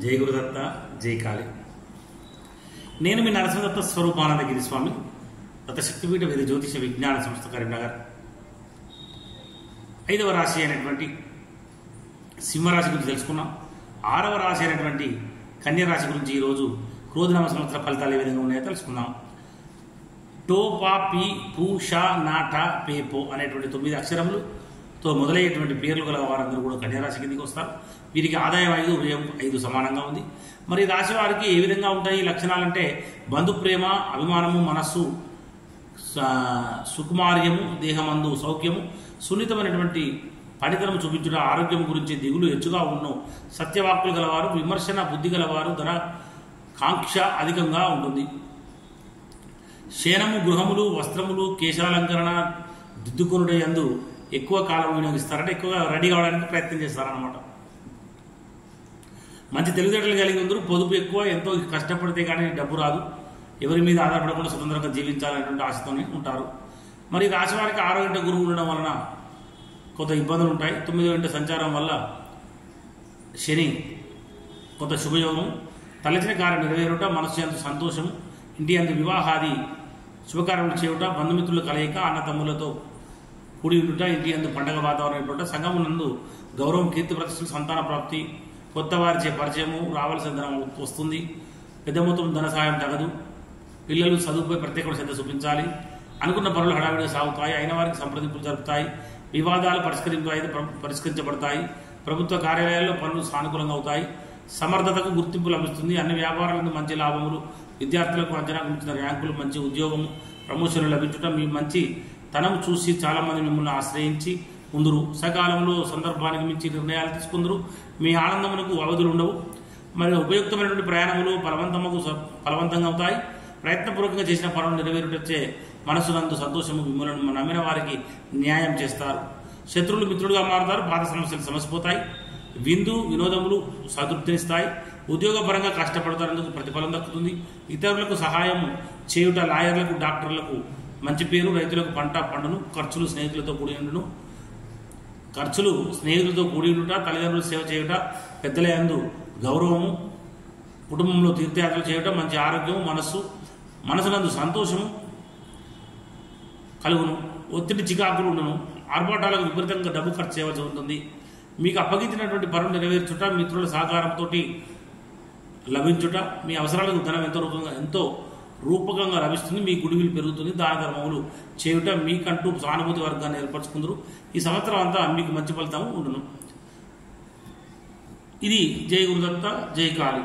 జై గురుదత్త, జై కాళి. నేను మీ నరసింహదత్త స్వరూపానందగిరి స్వామి, దత్త శక్తిపీఠ వేద జ్యోతిష విజ్ఞాన సంస్థ కరీంనగర్. 5వ రాశి అయినటువంటి సింహరాశి గురించి తెలుసుకున్నాం. 6వ రాశి అయినటువంటి కన్యరాశి గురించి ఈరోజు క్రోధనామ సంవత్సర ఫలితాలు ఏ విధంగా ఉన్నాయో తెలుసుకుందాం. టో, పా, పి, పూ, షా, నా, టా, పే, పో అనేటువంటి 9 అక్షరములతో మొదలయ్యేటువంటి పేర్లు గల వారందరూ కూడా కన్యరాశి కిందికి వస్తారు. వీరికి ఆదాయం 5, వ్యయం 5 సమానంగా ఉంది. మరి రాశి వారికి ఏ విధంగా ఉంటాయి లక్షణాలంటే బంధు ప్రేమ, అభిమానము, మనస్సు, సుకుమార్యము, దేహమందు సౌఖ్యము, సున్నితమైనటువంటి పనితనం చూపించుట, ఆరోగ్యం గురించి దిగులు హెచ్చుగా ఉన్ను, సత్యవాక్కులు గలవారు, విమర్శన బుద్ధి గలవారు, ధన కాంక్ష అధికంగా ఉంటుంది. శయనము, గృహములు, వస్త్రములు, కేశాలంకరణ, దిద్దుకొనుట యందు ఎక్కువ కాలం వినియోగిస్తారంటే ఎక్కువగా రెడీ కావడానికి ప్రయత్నం చేస్తారన్నమాట. మంచి తెలివితేటలు కలిగి అందరూ పొదుపు ఎక్కువ, ఎంతో కష్టపడితే కానీ డబ్బు రాదు, ఎవరి మీద ఆధారపడకుండా స్వతంత్రంగా జీవించాలనేటువంటి ఆశతోనే ఉంటారు. మరి రాశి వారికి 6వ ఇంట గురువు ఉండడం వలన కొంత ఇబ్బందులు ఉంటాయి. 9వ ఇంట సంచారం వల్ల శని కొంత శుభయోగం, తలచిన కార్యం నెరవేరుట, మనస్సు ఎంత సంతోషము, ఇంటి అంత వివాహాది శుభకార్యములు చేయుట, బంధుమిత్రుల కలయిక, అన్నతమ్ములతో కూడి ఉండుట, ఇంటి అందు పండగ వాతావరణం ఏర్పడుట, సంఘమునందు గౌరవం, కీర్తి ప్రతిష్టలు, సంతాన ప్రాప్తి, కొత్త వారిచే పరిచయము, రావాల్సిన ధనం వస్తుంది, పెద్ద మొత్తం ధన సహాయం తగదు, పిల్లలు చదువుపై ప్రత్యేక శ్రద్ధ చూపించాలి, అనుకున్న పనులు హడావిడిగా సాగుతాయి, అయిన వారికి సంప్రదింపులు జరుపుతాయి, వివాదాలు పరిష్కరించబడతాయి, ప్రభుత్వ కార్యాలయాల్లో పనులు సానుకూలంగా అవుతాయి, సమర్థతకు గుర్తింపు లభిస్తుంది, అన్ని వ్యాపారాలకు మంచి లాభములు, విద్యార్థులకు అంచనాకు మించిన ర్యాంకులు, మంచి ఉద్యోగము, ప్రమోషన్లు లభించడం, మీ మంచి తనం చూసి చాలామంది మిమ్మల్ని ఆశ్రయించి ముందురు, సకాలంలో సందర్భానికి మించి నిర్ణయాలు తీసుకుందరు, మీ ఆనందమునకు అవధులు ఉండవు. మరి ఉపయుక్తమైనటువంటి ప్రయాణములు ఫలవంతంగా అవుతాయి, ప్రయత్నపూర్వకంగా చేసిన పనులు నెరవేరుటచ్చే మనసునందు సంతోషము, మిమ్మల్ని నమ్మిన వారికి న్యాయం చేస్తారు, శత్రువులు మిత్రులుగా మారుతారు, పాత సమస్యలు సమసిపోతాయి, విందు వినోదములు సంతృప్తినిస్తాయి, ఉద్యోగపరంగా కష్టపడతారందుకు ప్రతిఫలం దక్కుతుంది, ఇతరులకు సహాయం చేయుట, లాయర్లకు, డాక్టర్లకు మంచి పేరు, రైతులకు పంట పండును, ఖర్చులు స్నేహితులతో కూడి ఉండుట, తల్లిదండ్రులు సేవ చేయుట, పెద్దల యందు గౌరవము, కుటుంబంలో తీర్థయాత్రలు చేయటం, మంచి ఆరోగ్యము, మనసునందు సంతోషము కలుగును, ఒత్తిడి చికాకులు ఉండను, ఆర్భాటాలకు విపరీతంగా డబ్బు ఖర్చు చేయవలసి ఉంటుంది, మీకు అప్పగించినటువంటి పనులు నెరవేర్చుట, మిత్రుల సహకారంతో లభించుట, మీ అవసరాలకు ధనం ఎంతో రూపకంగా లభిస్తుంది, మీ గుడివిలు పెరుగుతుంది, దాన ధర్మములు చేయుట, మీకంటూ సానుభూతి వర్గాన్ని ఏర్పరచుకుందరు. ఈ సంవత్సరం అంతా మీకు మంచి ఫలితం ఉండును. ఇది జై గురుదత్త, జై కాళి.